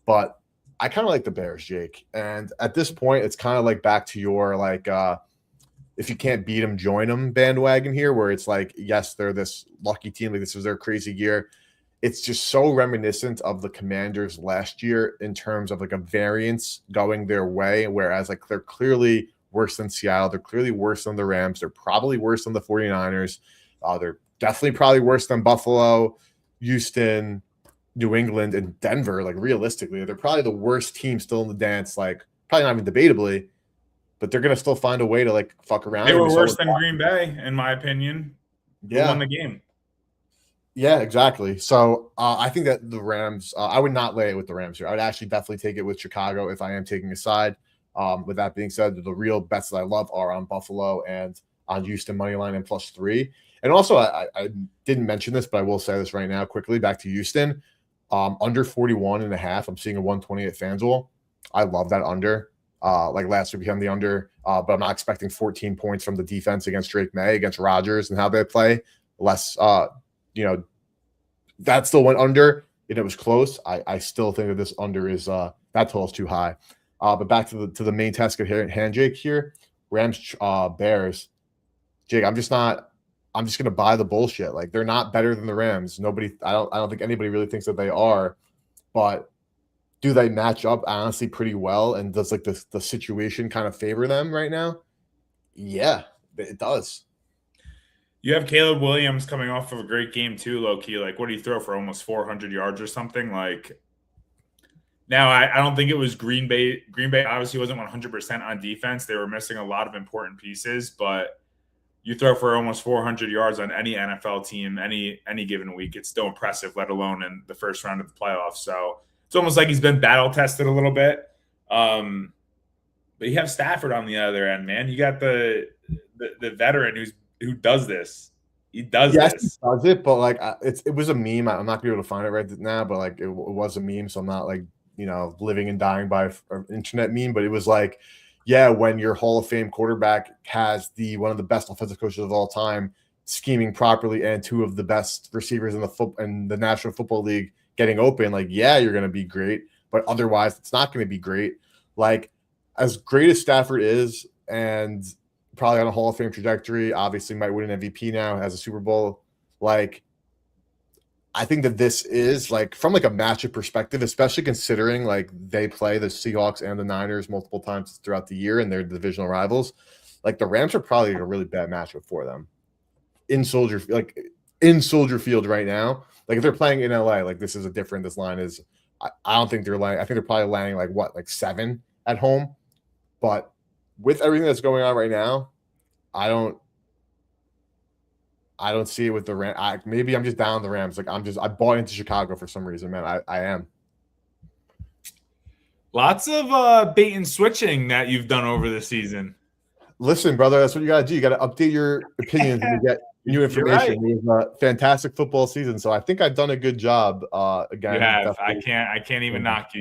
But I kind of like the Bears, Jake. And at this point, it's kind of like back to your like, if you can't beat them, join them bandwagon here, where it's like, yes, they're this lucky team. Like this was their crazy year. It's just so reminiscent of the Commanders last year in terms of like a variance going their way, whereas like they're clearly worse than Seattle. They're clearly worse than the Rams. They're probably worse than the 49ers. They're definitely probably worse than Buffalo, Houston, New England, and Denver. Like realistically, they're probably the worst team still in the dance, like probably not even debatably, but they're going to still find a way to like fuck around. They were worse than Green Bay, in my opinion. Yeah. Who won the game? Yeah, exactly. So I think that the Rams, I would not lay it with the Rams here. I would actually definitely take it with Chicago if I am taking a side. With that being said, the real bets that I love are on Buffalo and on Houston money line and +3. And also, I didn't mention this, but I will say this right now quickly. Back to Houston, under 41.5. I'm seeing a 120 at FanDuel. I love that under. Like last week, became the under, but I'm not expecting 14 points from the defense against Drake May, against Rodgers and how they play. Less. That still went under, and it was close. I still think that this under is that total is too high. But back to the main task at hand, Jake here. Rams, Bears. Jake, I'm just gonna buy the bullshit. Like they're not better than the Rams. I don't think anybody really thinks that they are. But do they match up honestly pretty well? And does like the situation kind of favor them right now? Yeah, it does. You have Caleb Williams coming off of a great game too, low key. Like, what do you throw for almost 400 yards or something? Like, now I don't think it was Green Bay. Green Bay obviously wasn't 100% on defense. They were missing a lot of important pieces, but you throw for almost 400 yards on any NFL team any given week, it's still impressive, let alone in the first round of the playoffs. So it's almost like he's been battle tested a little bit. But you have Stafford on the other end, man. You got the veteran who does this. He does Yes, he this. does it, but like it was a meme. I'm not gonna be able to find it right now, but like it was a meme, so I'm not like living and dying by an internet meme. But it was like, yeah, when your Hall of Fame quarterback has the one of the best offensive coaches of all time scheming properly, and two of the best receivers in the National Football League getting open, like yeah, you're gonna be great, but otherwise it's not gonna be great. Like as great as Stafford is, and probably on a Hall of Fame trajectory. Obviously, might win an MVP now, has a Super Bowl. Like, I think that this is like from like a matchup perspective, especially considering like they play the Seahawks and the Niners multiple times throughout the year and they're divisional rivals. Like the Rams are probably a really bad matchup for them in Soldier Field right now. Like if they're playing in LA, like this is a different. This line is. I don't think they're landing. I think they're probably landing like what, like 7 at home. But with everything that's going on right now, I don't see it with the Rams. Maybe I'm just down the Rams. Like I bought into Chicago for some reason, man. I am. Lots of bait and switching that you've done over the season. Listen, brother, that's what you got to do. You got to update your opinions when you get new information. Right. It was a fantastic football season, so I think I've done a good job. Again, You have. definitely. I can't even knock you.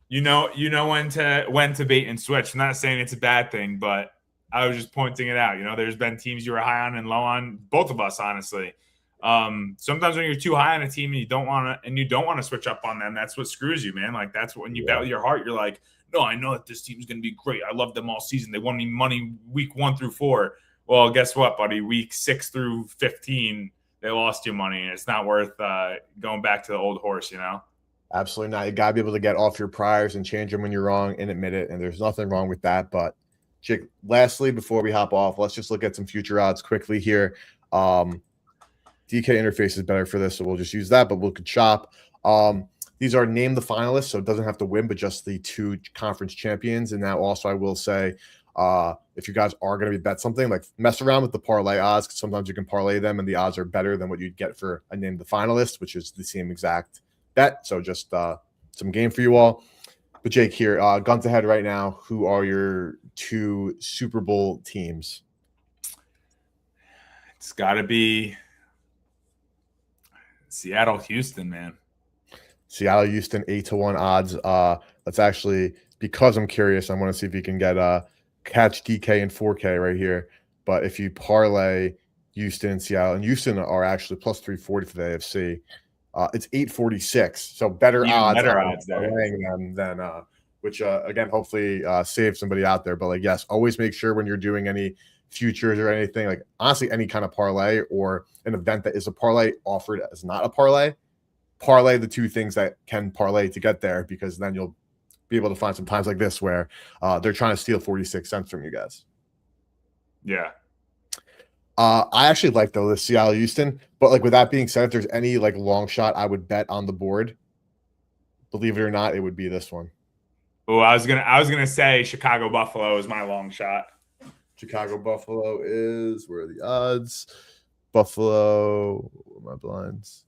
You know when to bait and switch. I'm not saying it's a bad thing, but I was just pointing it out. There's been teams you were high on and low on, both of us, honestly. Sometimes when you're too high on a team and you don't want to switch up on them, that's what screws you, man. Like that's when you bet with your heart. You're like, no, I know that this team's going to be great. I love them all season. They won me money week 1 through 4. Well, guess what, buddy? Week 6 through 15, they lost you money, and it's not worth going back to the old horse, Absolutely not. You got to be able to get off your priors and change them when you're wrong and admit it. And there's nothing wrong with that. But Jake, lastly, before we hop off, let's just look at some future odds quickly here. DK interface is better for this, so we'll just use that, but we'll could shop. These are name the finalists, so it doesn't have to win, but just the 2 conference champions. And now also I will say, if you guys are going to be bet something, like mess around with the parlay odds, because sometimes you can parlay them and the odds are better than what you'd get for a name the finalist, which is the same exact bet. So just some game for you all. But Jake here, guns ahead right now, who are your 2 Super Bowl teams? It's got to be Seattle, Houston, man. Seattle, Houston, 8-1 odds. Let's actually, because I'm curious, I want to see if you can get catch DK in 4K right here. But if you parlay Houston and Seattle, and Houston are actually plus 340 for the AFC. It's 846, so better odds there. Them than which again hopefully saves somebody out there. But like yes, always make sure when you're doing any futures or anything, like honestly any kind of parlay or an event that is a parlay offered as not a parlay the 2 things that can parlay to get there, because then you'll be able to find some times like this where they're trying to steal 46 cents from you guys. Yeah. I actually like though the Seattle Houston, but like with that being said, if there's any like long shot I would bet on the board, believe it or not, it would be this one. Oh, I was gonna say Chicago Buffalo is my long shot. Chicago Buffalo is, where are the odds? Buffalo, my blinds.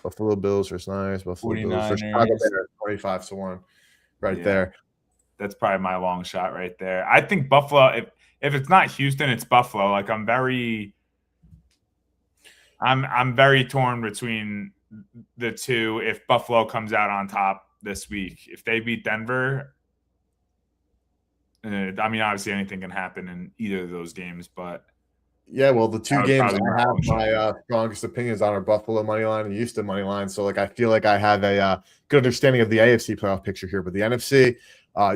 Buffalo Bills versus Niners. Buffalo Bills versus Chicago Bears, 25-1, right there. That's probably my long shot right there. I think Buffalo. If it's not Houston, it's Buffalo. Like I'm very torn between the 2. If Buffalo comes out on top this week, if they beat Denver, I mean, obviously anything can happen in either of those games. But yeah, well, the 2 games I have my strongest opinions on are Buffalo money line and Houston money line. So like I feel like I have a good understanding of the AFC playoff picture here, but the NFC,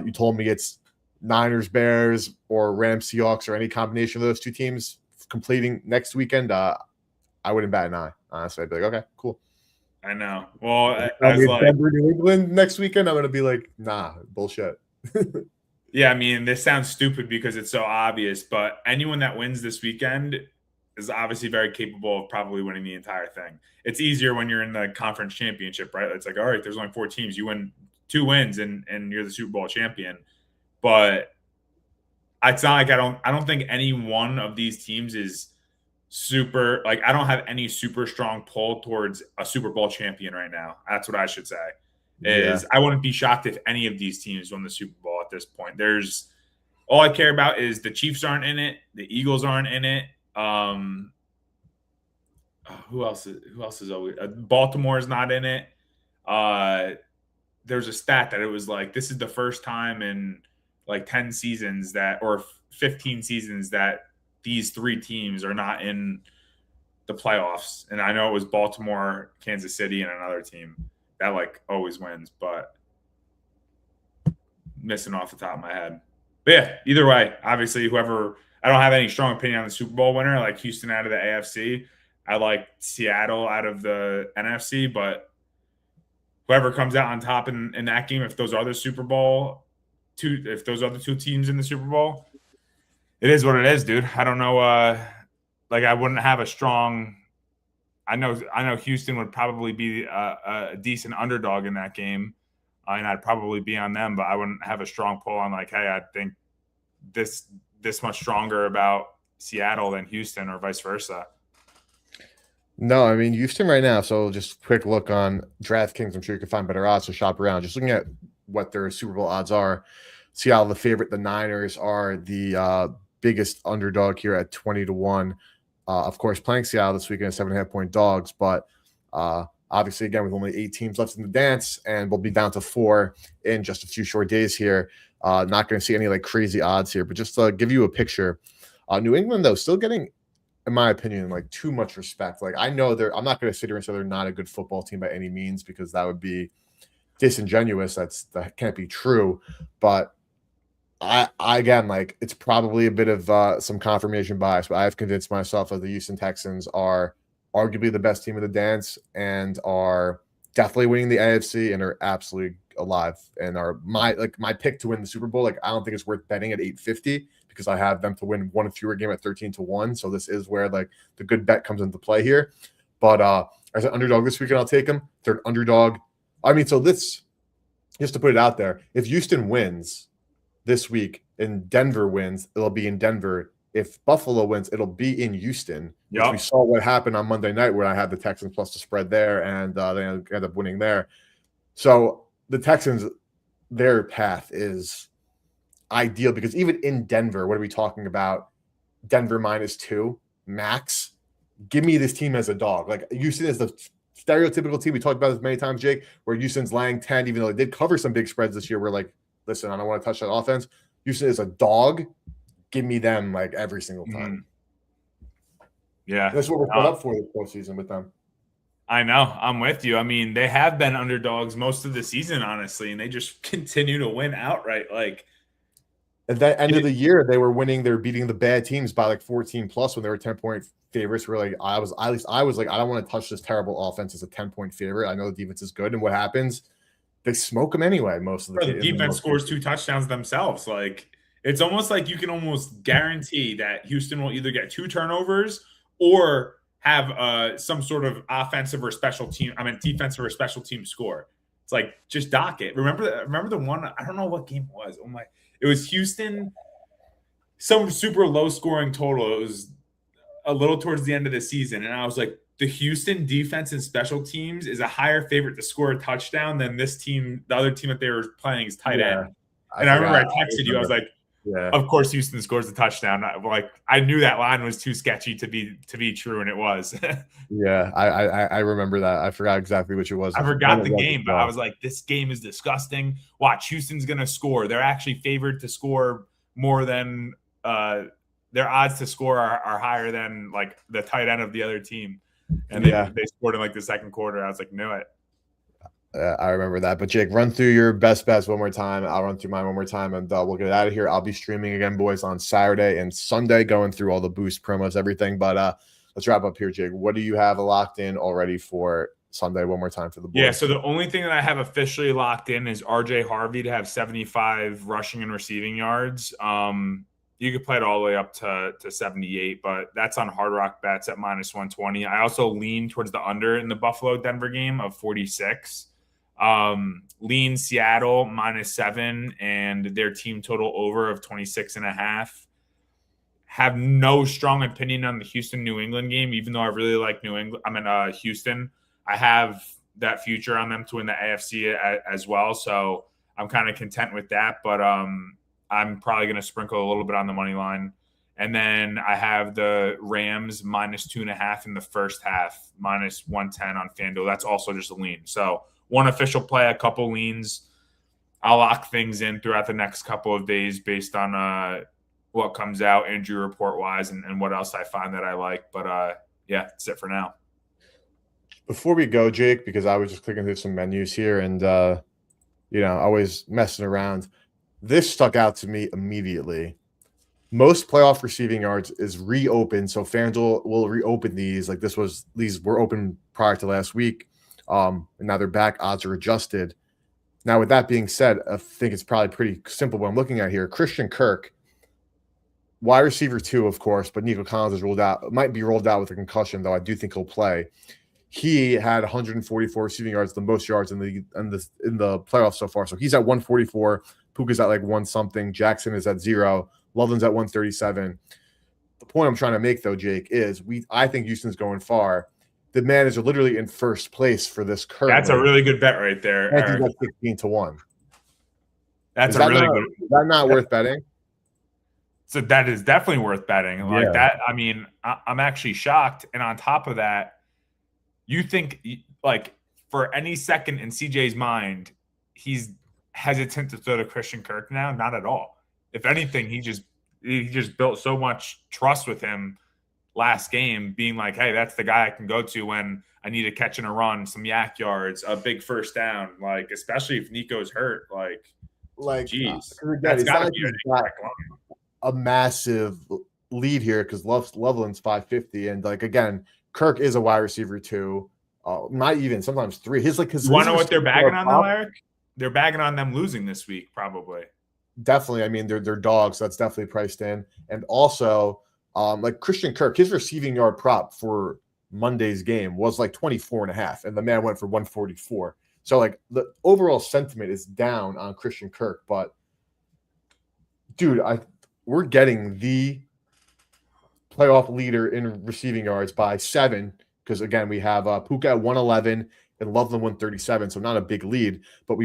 you told me it's Niners, Bears, or Rams, Seahawks, or any combination of those 2 teams completing next weekend, I wouldn't bat an eye. Honestly, I'd be like, okay, cool. I know. Well, I mean, Denver, New England next weekend, I'm going to be like, nah, bullshit. Yeah, I mean, this sounds stupid because it's so obvious, but anyone that wins this weekend is obviously very capable of probably winning the entire thing. It's easier when you're in the conference championship, right? It's like, all right, there's only 4 teams. You win 2 wins and you're the Super Bowl champion. But it's not like I don't think any one of these teams is super, like I don't have any super strong pull towards a Super Bowl champion right now. That's what I should say. I wouldn't be shocked if any of these teams won the Super Bowl at this point. All I care about is the Chiefs aren't in it, the Eagles aren't in it, Um, who else is always Baltimore's not in it. There's a stat that it was like this is the first time in like 10 seasons that or 15 seasons that these three teams are not in the playoffs. And I know it was Baltimore, Kansas City, and another team that like always wins, but missing off the top of my head. But yeah, either way, obviously whoever I don't have any strong opinion on the Super Bowl winner. I like Houston out of the AFC. I like Seattle out of the NFC, but whoever comes out on top in that game, if those other if those other two teams in the Super Bowl, it is what it is, dude. I don't know. Like I wouldn't have a strong. I know Houston would probably be a decent underdog in that game, and I'd probably be on them, but I wouldn't have a strong pull on like, hey, I think this much stronger about Seattle than Houston or vice versa. No, I mean Houston right now. So just quick look on DraftKings. I'm sure you can find better odds to shop around. Just looking at what their Super Bowl odds are. Seattle the favorite. The Niners are the biggest underdog here at 20-1. Of course, playing Seattle this weekend, 7.5-point dogs, but obviously, again, with only 8 teams left in the dance, and we'll be down to 4 in just a few short days here. Not going to see any like crazy odds here, but just to give you a picture, New England though still getting, in my opinion, like too much respect. Like I know I'm not going to sit here and say they're not a good football team by any means because that would be disingenuous. That can't be true, but. I again, like it's probably a bit of some confirmation bias, but I've convinced myself that the Houston Texans are arguably the best team in the dance and are definitely winning the AFC and are absolutely alive and are my pick to win the Super Bowl. Like I don't think it's worth betting at 850 because I have them to win one fewer game at 13-1. So this is where like the good bet comes into play here. But as an underdog this weekend, I'll take them. They're an underdog. I mean, so this just to put it out there, if Houston wins this week and Denver wins, it'll be in Denver. If Buffalo wins, it'll be in Houston. Which we saw what happened on Monday night where I had the Texans plus the spread there, and they ended up winning there. So the Texans, their path is ideal because even in Denver, what are we talking about? Denver -2 max. Give me this team as a dog. Like Houston is the stereotypical team. We talked about this many times, Jake, where Houston's laying 10, even though they did cover some big spreads this year. We're like, listen, I don't want to touch that offense. Houston is a dog. Give me them like every single time. Yeah. That's what we're put up for this postseason with them. I know. I'm with you. I mean, they have been underdogs most of the season, honestly, and they just continue to win outright. Like at the end of the year, they were winning. They're beating the bad teams by like 14 plus when they were 10-point favorites. We're like, I was like, I don't want to touch this terrible offense as a 10-point favorite. I know the defense is good, and what happens? They smoke them anyway. Most of the defense scores 2 touchdowns themselves. Like it's almost like you can almost guarantee that Houston will either get 2 turnovers or have some sort of defensive or special team score. It's like just dock it. Remember the one? I don't know what game it was. Oh my! It was Houston. Some super low scoring total. It was a little towards the end of the season, and I was like, the Houston defense and special teams is a higher favorite to score a touchdown than this team. The other team that they were playing is tight end. And I remember I texted you. I was like, of course Houston scores a touchdown. I knew that line was too sketchy to be true, and it was. Yeah, I remember that. I forgot exactly which it was. I forgot the game, but I was like, this game is disgusting. Watch, Houston's going to score. They're actually favored to score more than their odds to score are higher than like the tight end of the other team. And they scored in like the second quarter. I was like, knew it. I remember that. But Jake, run through your best bets one more time. I'll run through mine one more time, and we'll get out of here. I'll be streaming again, boys, on Saturday and Sunday, going through all the boost promos, everything. But let's wrap up here, Jake. What do you have locked in already for Sunday? One more time for the boys. Yeah, so the only thing that I have officially locked in is RJ Harvey to have 75 rushing and receiving yards. You could play it all the way up to 78, but that's on Hard Rock Bets at -120. I also lean towards the under in the Buffalo-Denver game of 46. Lean Seattle -7 and their team total over of 26.5. Have no strong opinion on the Houston-New England game, even though I really like Houston. I have that future on them to win the AFC as well, so I'm kind of content with that, but I'm probably going to sprinkle a little bit on the money line And then I have the Rams -2.5 in the first half, -110 on FanDuel. That's also just a lean. So one official play, a couple leans. I'll lock things in throughout the next couple of days based on what comes out injury report wise and what else I find that I like. But yeah, that's it for now. Before we go, Jake, because I was just clicking through some menus here and always messing around. This stuck out to me immediately. Most playoff receiving yards is reopened, so FanDuel will reopen these. Like these were open prior to last week, and now they're back. Odds are adjusted. Now, with that being said, I think it's probably pretty simple what I'm looking at here. Christian Kirk, wide receiver 2, of course, but Nico Collins is ruled out. It might be ruled out with a concussion, though. I do think he'll play. He had 144 receiving yards, the most yards in the playoffs so far. So he's at 144. Puka's at like 1 something. Jackson is at 0. Loveland's at 137. The point I'm trying to make, though, Jake, is I think Houston's going far. The man is literally in first place for this currently. That's a really good bet right there. And he's at 16-1. That's a really good. Is that not worth betting? So that is definitely worth betting. Like that. I mean, I'm actually shocked. And on top of that, you think like for any second in CJ's mind, he's hesitant to throw to Christian Kirk now? Not at all. If anything, he just built so much trust with him last game, being like, hey, that's the guy I can go to when I need a catch and a run, some yak yards, a big first down. Like, especially if Nico's hurt, geez, that's got to be a massive lead here because Loveland's 550, and like again, Kirk is a wide receiver 2, not even sometimes 3. His you want to know what they're bagging on though, Eric? They're bagging on them losing this week, probably. Definitely. I mean, they're dogs, so that's definitely priced in. And also, like Christian Kirk, his receiving yard prop for Monday's game was like 24.5, and the man went for 144. So like the overall sentiment is down on Christian Kirk, but dude, we're getting the playoff leader in receiving yards by 7 because again we have Puka at 111 and Loveland 137, so not a big lead, but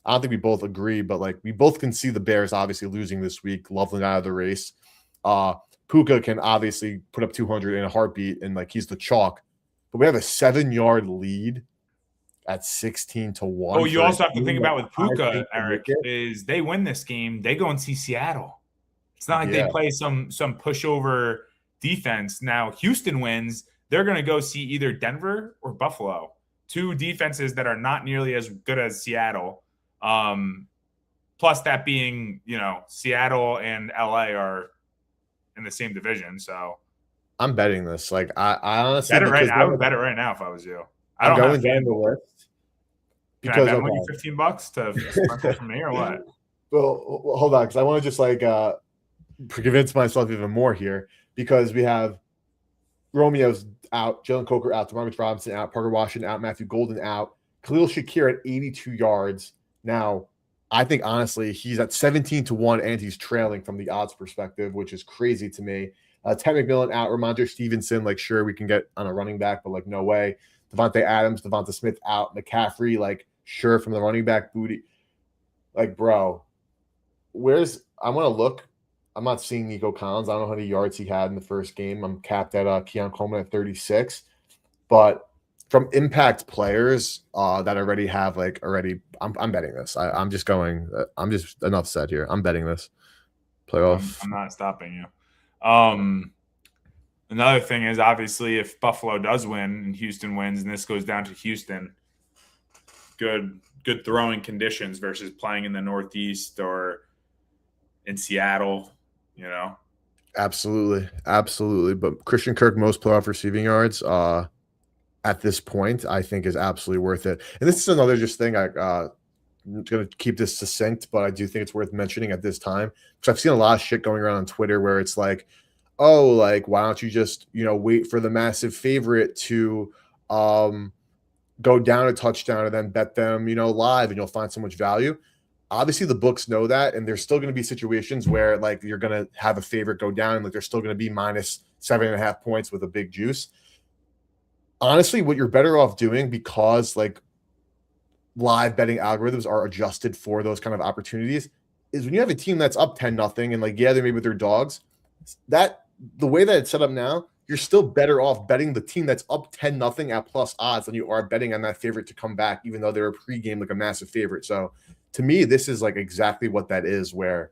I don't think we both agree, but like we both can see the Bears obviously losing this week. Loveland out of the race. Puka can obviously put up 200 in a heartbeat, and like he's the chalk. But we have a 7-yard lead at 16-1. Oh, you also have to think about with Puka, Eric, is they win this game, they go and see Seattle. It's not like they play some pushover defense. Now Houston wins, they're going to go see either Denver or Buffalo, 2 defenses that are not nearly as good as Seattle. Plus that being, Seattle and LA are in the same division. So I'm betting this. Like I honestly I would bet it right now if I was you. I'm going down the list. Can I bet you $15 to sprinkle from me or what? Well, hold on, because I want to just convince myself even more here because we have Romeo's out, Jalen Coker out, Demarcus Robinson out, Parker Washington out, Matthew Golden out, Khalil Shakir at 82 yards. Now, I think honestly he's at 17-1 and he's trailing from the odds perspective, which is crazy to me. Ted McMillan out, Ramondre Stevenson, like sure we can get on a running back, but like no way. Devontae Adams, Devonta Smith out, McCaffrey, like sure from the running back booty. Like, bro, I want to look. I'm not seeing Nico Collins. I don't know how many yards he had in the first game. I'm capped at Keon Coleman at 36. But from impact players that already have I'm betting this. I'm just going. I'm just enough said here. I'm betting this playoff. I'm not stopping you. Another thing is obviously if Buffalo does win and Houston wins, and this goes down to Houston, good throwing conditions versus playing in the Northeast or in Seattle. Absolutely. But Christian Kirk, most playoff receiving yards at this point, I think is absolutely worth it. And this is another just thing. I'm going to keep this succinct, but I do think it's worth mentioning at this time because I've seen a lot of shit going around on Twitter where it's like, oh, like why don't you just wait for the massive favorite to go down a touchdown and then bet them live and you'll find so much value. Obviously, the books know that, and there's still going to be situations where like you're going to have a favorite go down, and like they're still going to be minus 7.5 points with a big juice. Honestly, what you're better off doing, because like live betting algorithms are adjusted for those kind of opportunities, is when you have a team that's up 10-0 and like they're maybe with their dogs, that the way that it's set up now, you're still better off betting the team that's up 10-0 at plus odds than you are betting on that favorite to come back, even though they're a pregame like a massive favorite. So to me, this is like exactly what that is, where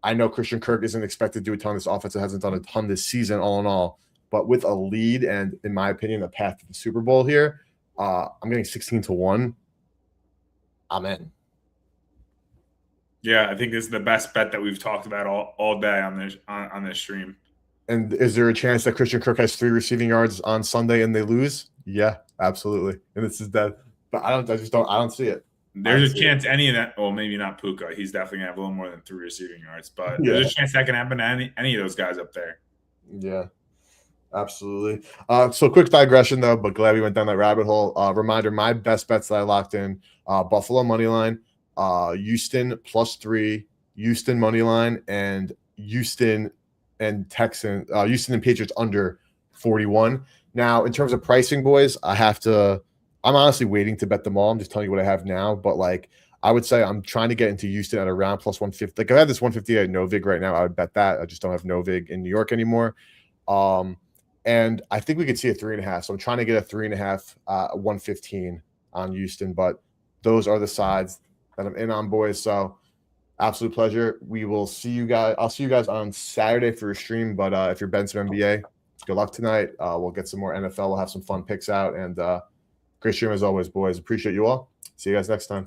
I know Christian Kirk isn't expected to do a ton. This offense hasn't done a ton this season, all in all. But with a lead and, in my opinion, a path to the Super Bowl here, I'm getting 16-1. I'm in. Yeah, I think this is the best bet that we've talked about all day on this stream. And is there a chance that Christian Kirk has 3 receiving yards on Sunday and they lose? Yeah, absolutely. And this is that. But I don't see it. There's a chance any of that. Well, maybe not Puka. He's definitely gonna have a little more than 3 receiving yards, but there's a chance that can happen to any of those guys up there. Yeah, absolutely. So quick digression though, but glad we went down that rabbit hole. Reminder: my best bets that I locked in: Buffalo money line, Houston +3, Houston money line, and Houston and Patriots under 41. Now, in terms of pricing, boys, I'm honestly waiting to bet them all. I'm just telling you what I have now. But like, I would say I'm trying to get into Houston at around +150. Like, I have this 150 at Novig right now. I would bet that. I just don't have Novig in New York anymore. And I think we could see a 3.5. So I'm trying to get a 3.5, 115 on Houston. But those are the sides that I'm in on, boys. So absolute pleasure. We will see you guys. I'll see you guys on Saturday for a stream. But if you're betting some NBA, good luck tonight. We'll get some more NFL. We'll have some fun picks out. And great stream as always, boys. Appreciate you all. See you guys next time.